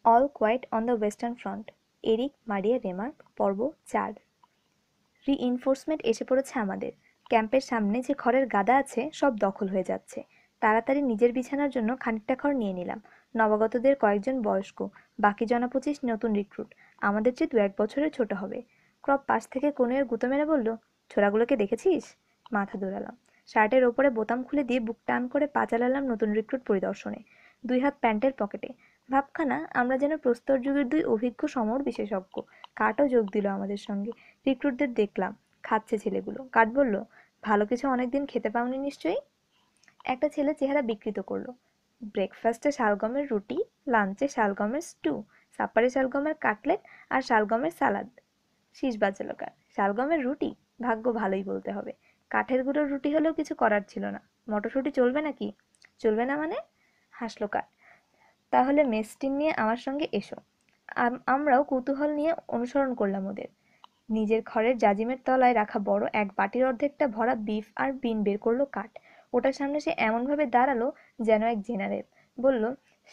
All quiet on the western front. Erich Maria Remarque, পর্ব 4। Reinforcement এসে পড়েছে আমাদের। ক্যাম্পের সামনে যে খড়ের গাদা আছে সব দখল হয়ে যাচ্ছে। তাড়াতাড়ি নিজের বিছানার জন্য খানিকটা খড় নিয়ে নিলাম। নবাগতদের কয়েকজন বয়স্ক, বাকি জনা 25 নতুন রিক্রুট, আমাদের চেয়ে 2-1 বছরের ছোট হবে। ক্রপ পাশ থেকে কনুয়ের গুঁতো মেরে বলল, ছোড়াগুলোকে দেখেছিস? মাথা দোলালাম। শার্টের ওপরে বোতাম খুলে দিয়ে বুক টান করে পা চালালাম নতুন রিক্রুট পরিদর্শনে। 2 হাত প্যান্টের পকেটে। ভাবখানা আমরা যেন প্রস্তর যুগের 2 অভিজ্ঞ সমর বিশেষজ্ঞ। কাটও যোগ দিল আমাদের সঙ্গে। রিক্রুটদের দেখলাম, খাচ্ছে ছেলেগুলো। কাট বলল, ভালো কিছু অনেকদিন খেতে পাওনি নিশ্চয়ই? একটা ছেলে চেহারা বিকৃত করলো। ব্রেকফাস্টে শালগমের রুটি, লাঞ্চে শালগমের স্টু, সাপারে শালগমের কাটলেট আর শালগমের সালাদ। শীষ বাজালো কার। শালগমের রুটি? ভাগ্য ভালোই বলতে হবে। কাঠের গুঁড়োর রুটি হলেও কিছু করার ছিল না। মটরশুঁটি চলবে নাকি? চলবে না মানে? হাসলো কার। তাহলে মেসটিন নিয়ে আমার সঙ্গে এসো। আমরাও কৌতূহল নিয়ে অনুসরণ করলাম ওদের। নিজের ঘরের জাজিমের তলায় রাখা বড় এক বাটির অর্ধেকটা ভরা বিফ আর বিন বের করলো কাট। ওটার সামনে সে এমনভাবে দাঁড়ালো যেন এক জেনারেল। বলল,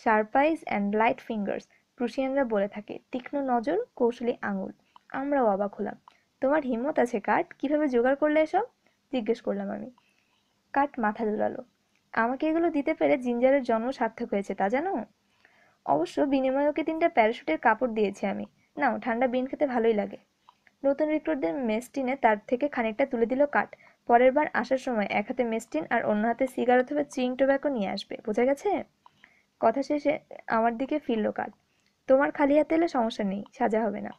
sharp eyes and light fingers. প্রুশিয়ানরা বলে থাকে, তীক্ষ্ণ নজর, কৌশলী আঙুল। আমরাও অবাক হলাম। তোমার হিম্মত আছে কাট, কিভাবে জোগাড় করলে এসব? জিজ্ঞেস করলাম আমি। কাট মাথা দোলালো। আমাকে এগুলো দিতে পেরে জিঞ্জারের জন্ম সার্থক হয়েছে, তা জানো? অবশ্য বিনিময়ে ওকে 3টা প্যারাশুটের কাপড় দিয়েছি আমি। নাও, ঠান্ডা বিন খেতে ভালোই লাগে। নতুন রিক্রুটদের মেসটিনে তার থেকে খানিকটা তুলে দিল কাট। পরের বার আসার সময় এক হাতে মেসটিন আর অন্য হাতে সিগার অথবা চিং টোব্যাকো নিয়ে আসবে, বোঝা গেছে? কথা শেষে আমার দিকে ফিরল কাট। তোমার খালি হাতে এলে সমস্যা নেই, সাজা হবে না।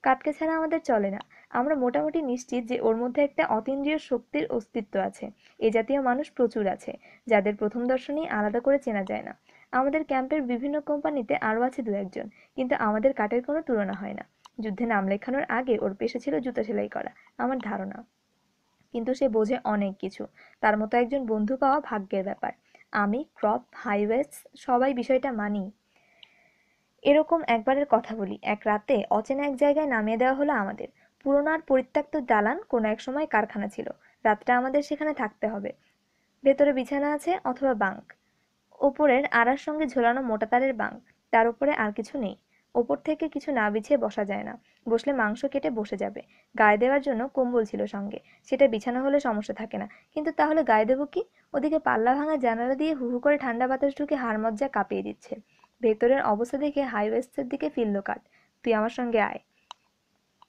কাটকে ছাড়া আমাদের চলে না। আমরা মোটামুটি নিশ্চিত যে ওর মধ্যে একটা অতীন্দ্রিয় শক্তির অস্তিত্ব আছে। এ জাতীয় মানুষ প্রচুর আছে, যাদের প্রথম দর্শনেই আলাদা করে চেনা যায় না। আমাদের ক্যাম্পের বিভিন্ন কোম্পানিতে আরও আছে 2-1 জন, কিন্তু আমাদের কাটের কোনো তুলনা হয় না। যুদ্ধে নাম লেখানোর আগে ওর পেশা ছিল জুতা সেলাই করা, আমার ধারণা। কিন্তু সে বোঝে অনেক কিছু। তার মতো একজন বন্ধু পাওয়া ভাগ্যের ব্যাপার। আমি, ক্রপ, হাইওয়েজ সবাই বিষয়টা মানি। এরকম একবারের কথা বলি, এক রাতে অচেনা এক জায়গায় নামিয়ে দেওয়া হলো আমাদের। পুরোনো আর পরিত্যক্ত দালান, কোনো এক সময় কারখানা ছিল। রাতটা আমাদের সেখানে থাকতে হবে। ভেতরে বিছানা আছে অথবা বাঙ্ক। ওপরের আড়ার সঙ্গে ঝোলানো মোটা তারের বাঙ্ক। তার উপরে আর কিছু নেই। ওপর থেকে কিছু না বিছিয়ে বসা যায় না। বসলে মাংস কেটে বসে যাবে। গায়ে দেওয়ার জন্য কম্বল ছিল সঙ্গে, সেটা বিছানা হলে সমস্যা থাকে না। কিন্তু তাহলে গায়ে দেবো কি? ওদিকে পাল্লা ভাঙা জানালা দিয়ে হু হু করে ঠান্ডা বাতাস ঢুকে হাড় মজ্জা কাঁপিয়ে দিচ্ছে। ভেতরের অবস্থা দেখে হাইওয়েস্টের দিকে ফিরল কাট। তুই আমার সঙ্গে আয়।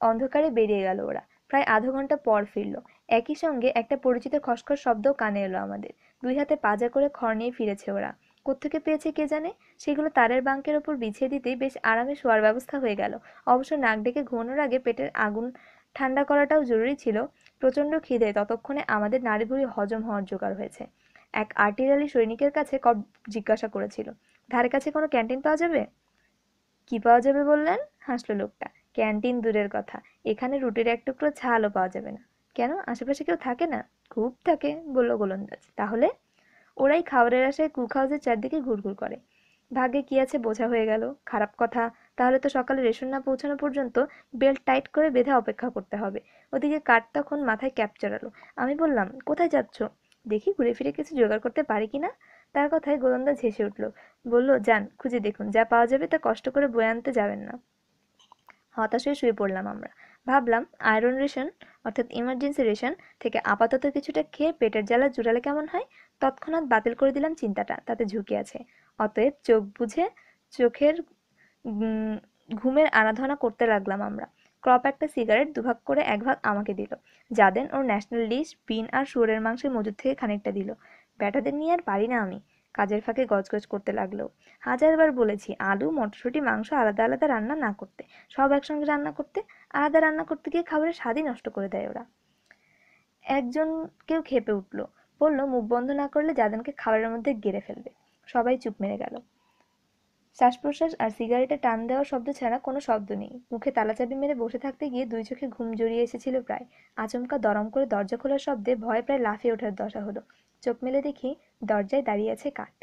অন্ধকারে বেরিয়ে গেল ওরা। প্রায় আধা ঘন্টা পর ফিরল। একই সঙ্গে একটা পরিচিত খসখস শব্দও কানে এলো আমাদের। 2 হাতে পাজা করে খড় নিয়ে ফিরেছে ওরা। কোত্থেকে পেয়েছে কে জানে। সেগুলো তারের বাঙ্কের ওপর বিছিয়ে দিতেই বেশ আরামে শোয়ার ব্যবস্থা হয়ে গেল। অবশ্য নাক ডেকে ঘুমানোর আগে পেটের আগুন ঠান্ডা করাটাও জরুরি ছিল। প্রচণ্ড খিদে ততক্ষণে আমাদের নাড়িভুড়ি হজম হওয়ার জোগাড় হয়েছে। এক আর্টিলারি সৈনিকের কাছে কব জিজ্ঞাসা করেছিল, ধারে কাছে কোনো ক্যান্টিন পাওয়া যাবে? কি পাওয়া যাবে বললেন? হাসলো লোকটা। ক্যান্টিন দূরের কথা, এখানে রুটির এক টুকরো ছালও পাওয়া যাবে না। কেন, আশেপাশে কেউ থাকে না? খুব থাকে, বলল গোলন্দাজ। তাহলে? ওরাই খাবারের আশায় কুক হাউসের চারদিকে ঘুরঘুর করে। ভাগ্যে কি আছে বোঝা হয়ে গেল। খারাপ কথা। তাহলে তো সকালে রেশন না পৌঁছানো পর্যন্ত বেল্ট টাইট করে বেঁধে অপেক্ষা করতে হবে। ওদিকে কাঠ তখন মাথায় ক্যাপ চড়ালো। আমি বললাম, কোথায় যাচ্ছ? দেখি ঘুরে ফিরে কিছু জোগাড় করতে পারি কিনা। তার কথায় গোলন্দাজ হেসে উঠল। বলল, যান, খুঁজে দেখুন, যা পাওয়া যাবে তা কষ্ট করে বয়ে আনতে যাবেন না। হতাশ হয়ে শুয়ে পড়লাম আমরা। ভাবলাম, আয়রন রেশন অর্থাৎ ইমার্জেন্সি রেশন থেকে আপাতত কিছুটা খেয়ে পেটের জ্বালা জুড়ালে কেমন হয়। তৎক্ষণাৎ বাতিল করে দিলাম চিন্তাটা, তাতে ঝুঁকি আছে। অতএব চোখ বুঝে চোখের ঘুমের আরাধনা করতে লাগলাম আমরা। ক্রপ একটা সিগারেট 2 ভাগ করে 1 ভাগ আমাকে দিল। জাদেন ওর ন্যাশনাল ডিশ বিন আর শুয়োরের মাংসের মজুদ থেকে খানিকটা দিল। ব্যাটাদের নিয়ে আর পারি না আমি। কাজের ফাঁকে গজগজ করতে লাগলো। হাজারবার বলেছি আলু, মটরশুঁটি, মাংস আলাদা আলাদা রান্না না করতে, সব একসঙ্গে রান্না করতে। আলাদা রান্না করতে গিয়ে খাবারের স্বাদই নষ্ট করে দেয় ওরা। একজন কেউ খেপে উঠল। বলল, মুখ বন্ধ না করলে জাদেনকে খাবারের মধ্যে গেড়ে ফেলবে। সবাই চুপ মেরে গেল। শ্বাস-প্রশ্বাস আর সিগারেটে টান দেওয়ার শব্দ ছাড়া কোনো শব্দ নেই। মুখে তালাচাবি মেরে বসে থাকতে গিয়ে 2 চোখে ঘুম জড়িয়ে এসেছিল প্রায়। আচমকা দরম করে দরজা খোলার শব্দে ভয়ে প্রায় লাফিয়ে ওঠার দশা হলো। চোখ মেলে দেখি দরজায় দাঁড়িয়ে আছে কাঠ।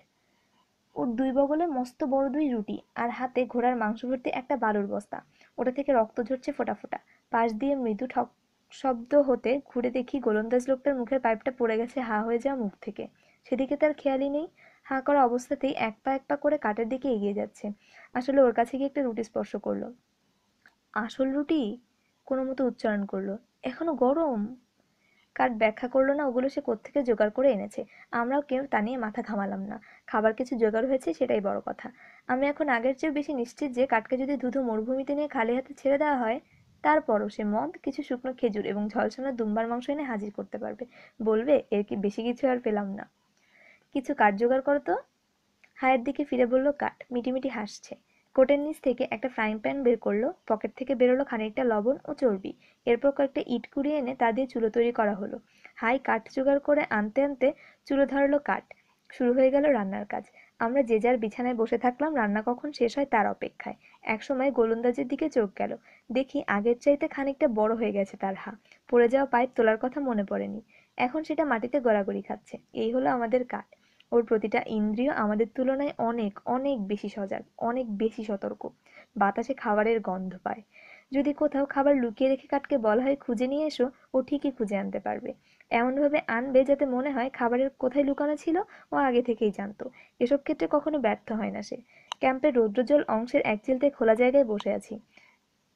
ওর 2 বগলে মস্ত বড় 2 রুটি আর হাতে ঘোড়ার মাংস ভর্তি একটা বালুর বস্তা। ওটা থেকে রক্ত ঝরছে ফোঁটা ফোঁটা। পাশ দিয়ে মৃদু ঠক শব্দ হতে ঘুরে দেখি গোলন্দাজ লোকটার মুখের পাইপটা পড়ে গেছে হা হয়ে যাওয়া মুখ থেকে। সেদিকে তার খেয়ালই নেই। হাঁ করা অবস্থাতেই এক পা এক পা করে কাঠের দিকে এগিয়ে যাচ্ছে। আসলে ওর কাছে গিয়ে একটা রুটি স্পর্শ করলো। আসল রুটি? কোনো মতো উচ্চারণ করলো। এখনো গরম? কার্ড ব্যাখ্যা করলো না ওগুলো সে কোত্থেকে জোগাড় করে এনেছে। আমরাও কেউ তা নিয়ে মাথা ঘামালাম না। খাবার কিছু জোগাড় হয়েছে সেটাই বড় কথা। আমি এখন আগের চেয়েও বেশি নিশ্চিত যে কাঠকে যদি ধুধু মরুভূমিতে নিয়ে খালি হাতে ছেড়ে দেওয়া হয়, তারপরও সে মদ, কিছু শুকনো খেজুর এবং ঝলসানো দুম্বার মাংস এনে হাজির করতে পারবে। বলবে এর কি বেশি কিছু আর পেলাম না। কিছু কাঠ জোগাড় করো তো। হায়ের দিকে ফিরে বলল কাঠ, মিটিমিটি হাসছে। কোটের নিচ থেকে একটা ফ্রাইং প্যান বের করলো, পকেট থেকে বেরোলো খানিকটা লবণ ও চর্বি। এরপর কয়েকটা ইট কুড়িয়ে এনে তা দিয়ে চুলো তৈরি করা হলো। হাই কাঠ জোগাড় করে আনতে আনতে চুলো ধরালো কাঠ। শুরু হয়ে গেল রান্নার কাজ। আমরা যে যার বিছানায় বসে থাকলাম রান্না কখন শেষ হয় তার অপেক্ষায়। একসময় গোলন্দাজের দিকে চোখ গেল। দেখি আগের চাইতে খানিকটা বড় হয়ে গেছে তার হা। পড়ে যাওয়া পাইপ তোলার কথা মনে পড়েনি। এখন সেটা মাটিতে গড়াগড়ি খাচ্ছে। এই হলো আমাদের কাঠ। ওর প্রতিটা ইন্দ্রিয় আমাদের তুলনায় অনেক অনেক বেশি সজাগ, অনেক বেশি সতর্ক। বাতাসে খাবারের গন্ধ পায়। যদি কোথাও খাবার লুকিয়ে রেখে কাঠকে বলা হয় খুঁজে নিয়ে এসো, ও ঠিকই খুঁজে আনতে পারবে। এমনভাবে আনবে যাতে মনে হয় খাবারের কোথায় লুকানো ছিল ও আগে থেকেই জানতো। এসব ক্ষেত্রে কখনো ব্যর্থ হয় না সে। ক্যাম্পের রৌদ্রোজ্জ্বল অংশের এক চিলতে খোলা জায়গায় বসে আছি।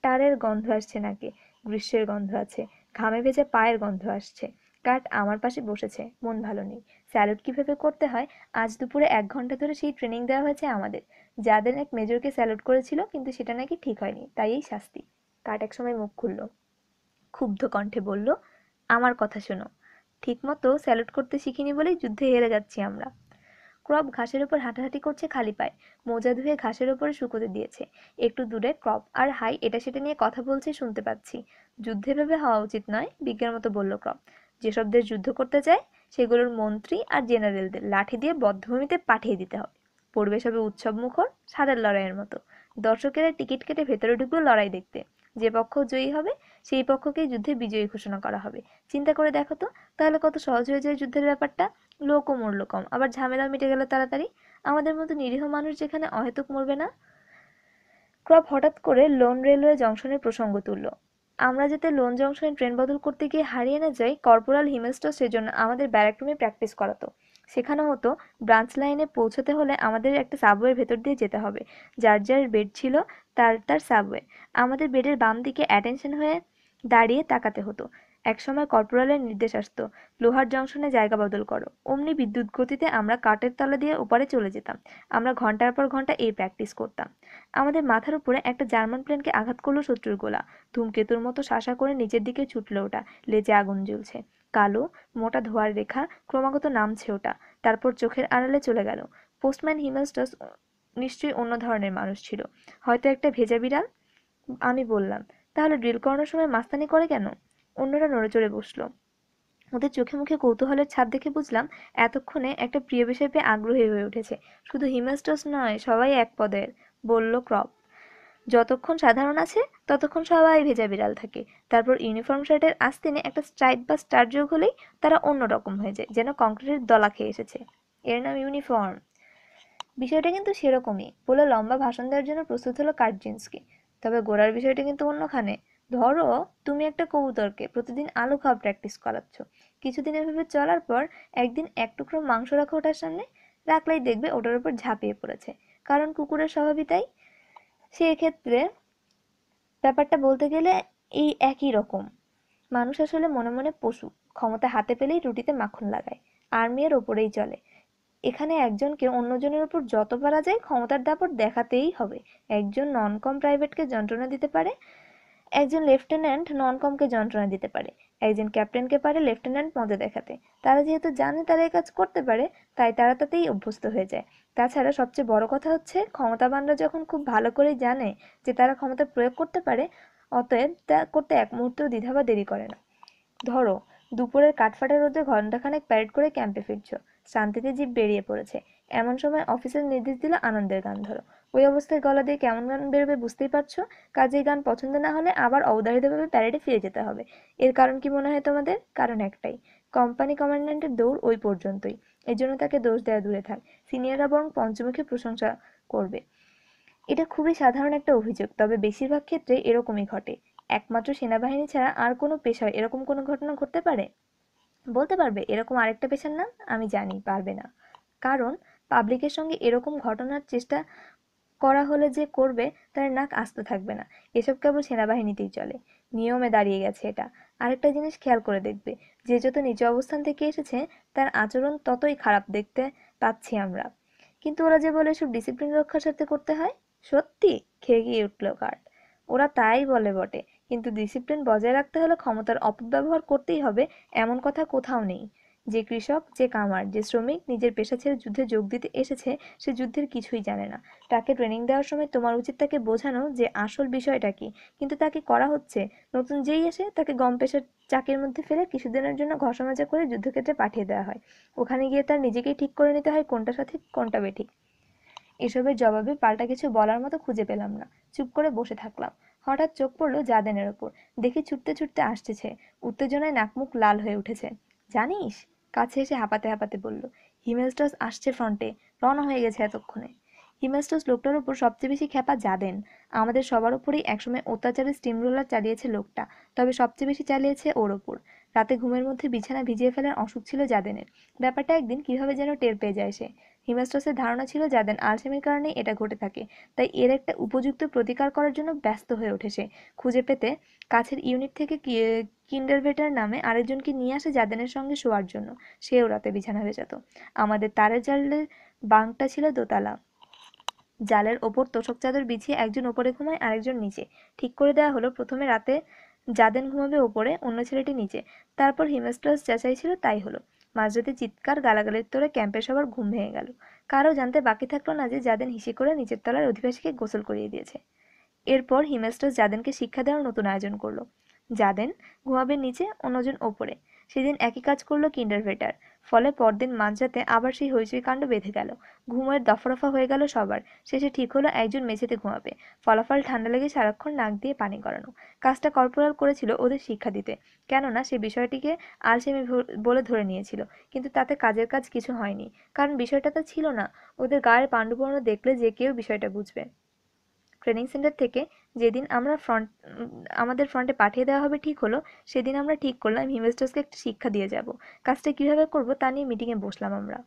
টারের গন্ধ আসছে নাকে, গ্রীষ্মের গন্ধ আছে, ঘামে ভেজা পায়ের গন্ধ আসছে। কাঠ আমার পাশে বসেছে, মন ভালো নেই। স্যালুট কিভাবে করতে হয় আজ দুপুরে 1 ঘন্টা ধরে সেই ট্রেনিং দেওয়া হয়েছে আমাদের। যাদের এক মেজরকে স্যালুট করেছিল কিন্তু সেটা নাকি ঠিক হয়নি, তাই এই শাস্তি। কাঠ একসময় মুখ খুলল, ক্ষুব্ধ কণ্ঠে বলল, আমার কথা শোনো। ঠিকমতো স্যালুট করতে শিখিনি বলেই যুদ্ধে হেরে যাচ্ছি আমরা। ক্রপ ঘাসের উপর হাঁটাহাঁটি করছে খালি পায়ে। মোজা ধুয়ে ঘাসের উপরে শুকোতে দিয়েছে। একটু দূরে ক্রপ আর হাই এটা সেটা নিয়ে কথা বলছে শুনতে পাচ্ছি। যুদ্ধে ভেবে হওয়া উচিত নয়, বিজ্ঞার মতো বলল ক্রপ। যেসব দেশ যুদ্ধ করতে চায় সেগুলোর মন্ত্রী আর জেনারেলদের লাঠি দিয়ে বধ্যভূমিতে পাঠিয়ে দিতে হবে। পরিবেশ হবে উৎসব মুখর, ষাঁড়ের লড়াইয়ের মতো। দর্শকেরা টিকিট কেটে ভেতরে ঢুকবে লড়াই দেখতে। যে পক্ষ জয়ী হবে সেই পক্ষকেই যুদ্ধে বিজয়ী ঘোষণা করা হবে। চিন্তা করে দেখো তো, তাহলে কত সহজ হয়ে যায় যুদ্ধের ব্যাপারটা। লোকও মরল কম, আবার ঝামেলাও মিটে গেল তাড়াতাড়ি। আমাদের মতো নিরীহ মানুষ যেখানে অহেতুক মরবে না। ক্রপ হঠাৎ করে লোন রেলওয়ে জংশনের প্রসঙ্গ তুলল। আমরা যাতে লোন জংশনে ট্রেন বদল করতে গিয়ে হারিয়ে না যাই, কর্পোরাল হিমেস্টস সেজন্য আমাদের ব্যারাক রুমে প্র্যাকটিস করাতো। শেখানো হতো ব্রাঞ্চ লাইনে পৌঁছতে হলে আমাদের একটা সাবওয়ের ভেতর দিয়ে যেতে হবে। যার যার বেড ছিল তার তার সাবওয়ে। আমাদের বেডের বাম দিকে অ্যাটেনশন হয়ে দাঁড়িয়ে তাকাতে হতো। একসময় কর্পোরালের নির্দেশ আসতো, লোহার জংশনে জায়গা বদল করো। অমনি বিদ্যুৎ গতিতে আমরা কাঠের তলা দিয়ে ওপারে চলে যেতাম। আমরা ঘন্টার পর ঘন্টা এই প্র্যাকটিস করতাম। আমাদের মাথার উপরে একটা জার্মান প্লেনকে আঘাত করলো শত্রুর গোলা। ধূমকেতুর মতো শাসা করে নিচের দিকে ছুটল ওটা। লেজে আগুন জ্বলছে। কালো মোটা ধোঁয়ার রেখা ক্রমাগত নামছে ওটা। তারপর চোখের আড়ালে চলে গেল। পোস্টম্যান হিমেলস্টস নিশ্চয়ই অন্য ধরনের মানুষ ছিল, হয়তো একটা ভেজা বিড়াল। আমি বললাম, তাহলে ড্রিল করানোর সময় মাস্তানি করে কেন? অন্যরা নড়েচড়ে বসলো। ওদের চোখে মুখে কৌতূহলের ছাপ দেখে বুঝলাম এতক্ষণে একটা প্রিয় বিষয় পেয়ে আগ্রহী হয়ে উঠেছে। শুধু হিমেস্টস নয়, সবাই এক পদের, বলল ক্রপ। যতক্ষণ সাধারণ আছে ততক্ষণ সবাই ভেজা বিড়াল থাকে। তারপর ইউনিফর্ম শার্টের আস্তিনে একটা স্ট্রাইপ বা স্টার যোগ হলেই তারা অন্য রকম হয়ে যায়, যেন কংক্রিটের দলা খেয়ে এসেছে। এর নাম ইউনিফর্ম। বিষয়টা কিন্তু সেরকমই বলে লম্বা ভাষণ দেওয়ার জন্য প্রস্তুত হলো কার্জিনস্কি। তবে গোড়ার বিষয়টা কিন্তু অন্যখানে। ধরো তুমি একটা কবুতরকে প্রতিদিন আলু খাওয়া প্র্যাকটিস করাচ্ছ। কিছুদিন এভাবে চলার পর একদিন এক টুকরো মাংস রাখো ওটার সামনে। রাখলেই দেখবে ওটার উপর ঝাঁপিয়ে পড়েছে, কারণ কুকুরের স্বভাবই তাই। সেক্ষেত্রে ব্যাপারটা বলতে গেলে এই একই রকম। মানুষ আসলে মনে মনে পশু, ক্ষমতা হাতে পেলেই রুটিতে মাখন লাগায়। আর্মি এর ওপরেই চলে। এখানে একজনকে অন্যজনের উপর যত পারা যায় ক্ষমতার দাপট দেখাতেই হবে। একজন নন কম প্রাইভেটকে যন্ত্রণা দিতে পারে, একজন লেফটেন্যান্ট নন কমকে যন্ত্রণা দিতে পারে, একজন ক্যাপ্টেনকে পারে লেফটেন্যান্ট মজা দেখাতে। তারা যেহেতু জানে তারা এই কাজ করতে পারে, তাই তারা তাতেই অভ্যস্ত হয়ে যায়। তাছাড়া সবচেয়ে বড় কথা হচ্ছে, ক্ষমতাবানরা যখন খুব ভালো করেই জানে যে তারা ক্ষমতা প্রয়োগ করতে পারে, অতএব তা করতে এক মুহূর্তেও দ্বিধা বা দেরি করে না। ধরো দুপুরের কাঠফাটা রোদে ঘন্টাখানেক প্যারেড করে ক্যাম্পে ফিরছো। শান্তিতে জিভ বেরিয়ে পড়েছে। এমন সময় অফিসার নির্দেশ দিল আনন্দের গান ধরো। ওই অবস্থায় গলা দিয়ে কেমন গান বেরোবে বুঝতেই পারছো। কাজেই গান পছন্দ না হলে আবার অবধারিতভাবে প্যারেডে ফিরে যেতে হবে। এর কারণ কি মনে হয় তোমাদের? কারণ একটাই, কোম্পানি কমান্ড্যান্টের দৌড় ওই পর্যন্তই। এই জন্য তাকে দোষ দেওয়া দূরে থাক, সিনিয়ররা বরং পঞ্চমুখী প্রশংসা করবে। এটা খুবই সাধারণ একটা অভিযোগ, তবে বেশিরভাগ ক্ষেত্রে এরকমই ঘটে। একমাত্র সেনাবাহিনী ছাড়া আর কোনো পেশায় এরকম কোনো ঘটনা ঘটতে পারে? বলতে পারবে এরকম আরেকটা পেশার নাম? আমি জানি পারবে না, কারণ পাবলিকের সঙ্গে এরকম ঘটনার চেষ্টা করা হলে যে করবে তার নাক আস্ত থাকবে না। এসব কেবল সেনাবাহিনীতেই চলে, নিয়মে দাঁড়িয়ে গেছে এটা। আরেকটা জিনিস খেয়াল করে দেখবে, যে যত নিচু অবস্থান থেকে এসেছে তার আচরণ ততই খারাপ দেখতে পাচ্ছি আমরা। কিন্তু ওরা যে বলে এসব ডিসিপ্লিন রক্ষার স্বার্থে করতে হয়, সত্যি? খেয়ে গিয়ে উঠল কার্ড। ওরা তাই বলে বটে, কিন্তু ডিসিপ্লিন বজায় রাখতে হলে ক্ষমতার অপব্যবহার করতেই হবে এমন কথা কোথাও নেই। যে কৃষক, যে কামার, যে শ্রমিক নিজের পেশা ছেড়ে যুদ্ধে যোগ দিতে এসেছে, সে যুদ্ধের কিছুই জানে না। তাকে ট্রেনিং দেওয়ার সময় তোমার উচিত তাকে বোঝানো যে আসল বিষয়টা কি, কিন্তু তাকে করা হচ্ছে। নতুন যেই আসে তাকে গম পেশার চাকের মধ্যে ফেলে কিছুদিনের জন্য ঘষা মাজা করে যুদ্ধক্ষেত্রে পাঠিয়ে দেওয়া হয়। ওখানে গিয়ে তার নিজেকেই ঠিক করে নিতে হয় কোনটা সঠিক কোনটা বেঠিক। এসবের জবাবে পাল্টা কিছু বলার মতো খুঁজে পেলাম না, চুপ করে বসে থাকলাম। হঠাৎ চোখ পড়ল জাদেনের ওপর। দেখি ছুটতে ছুটতে আসতেছে, উত্তেজনায় নাক মুখ লাল হয়ে উঠেছে। জানিস, কাছে এসে হাঁপাতে হাঁপাতে বলল, হিমেলস্টস আসছে ফ্রন্টে, রওনা হয়ে গেছে এতক্ষণে। হিমেলস্টস লোকটার উপর সবচেয়ে বেশি খ্যাপা জাদেন। আমাদের সবার উপরেই একসময় অত্যাচারের স্টিম রোলার চালিয়েছে লোকটা, তবে সবচেয়ে বেশি চালিয়েছে ওর ওপর। রাতে ঘুমের মধ্যে বিছানা ভিজিয়ে ফেলার অসুখ ছিল জাদেনের। ব্যাপারটা একদিন কিভাবে যেন টের পেয়ে যায় সে। হিমেস্টসের ধারণা ছিল জাদেন আলসেমির কারণেই এটা ঘটে থাকে, তাই এর একটা উপযুক্ত প্রতিকার করার জন্য ব্যস্ত হয়ে ওঠে সে। খুঁজে পেতে কাছের ইউনিট থেকে কিন্ডারভেটার নামে আরেকজনকে নিয়ে আসে জাদেনের সঙ্গে শোয়ার জন্য। সেও রাতে বিছানা ভেজাতো। আমাদের তারের জালের বাংটা ছিল দোতলা। জালের ওপর তোশক চাদর বিছিয়ে একজন ওপরে ঘুমায় আরেকজন নিচে। ঠিক করে দেওয়া হলো প্রথমে রাতে জাদেন ঘুমাবে ওপরে, অন্য ছেলেটি নিচে। তারপর হিমেস্টস যা চাইছিল তাই হলো। মাঝরাতে চিৎকার গালাগালির তোড়ে ক্যাম্পের সবার ঘুম ভেঙে গেল। কারো জানতে বাকি থাকলো না যে জাদেন হিসি করে নিচের তলার অধিবাসীকে গোসল করিয়ে দিয়েছে। এরপর হিমেস্টস জাদেনকে শিক্ষা দেওয়ার নতুন আয়োজন করলো। জাদেন ঘুমাবে নিচে, অন্যজন ওপরে। সেদিন একই কাজ করলো কিন্ডারভেটার। ফলে পরদিন মাঝরাতে আবার সেই হইচই কাণ্ড বেঁধে গেল। ঘুমের দফারফা হয়ে গেল সবার। শেষে ঠিক হলো একজন মেঝেতে ঘুমাবে। ফলাফল ঠান্ডা লেগে সারাক্ষণ নাক দিয়ে পানি গড়ানো। কাজটা কর্পোরাল করেছিল ওদের শিক্ষা দিতে, কেননা সে বিষয়টিকে আলসেমি বলে ধরে নিয়েছিল। কিন্তু তাতে কাজের কাজ কিছু হয়নি, কারণ বিষয়টা তা ছিল না। ওদের গায়ের পাণ্ডুবর্ণ দেখলে যে কেউ বিষয়টা বুঝবে। ট্রেনিং সেন্টার থেকে যেদিন আমাদের ফ্রন্টে পাঠিয়ে দেওয়া হবে ঠিক হলো, সেদিন আমরা ঠিক করলাম হিমেস্টসকে একটা শিক্ষা দিয়ে যাব। কাজটা কিভাবে করব তা নিয়ে মিটিংয়ে বসলাম আমরা।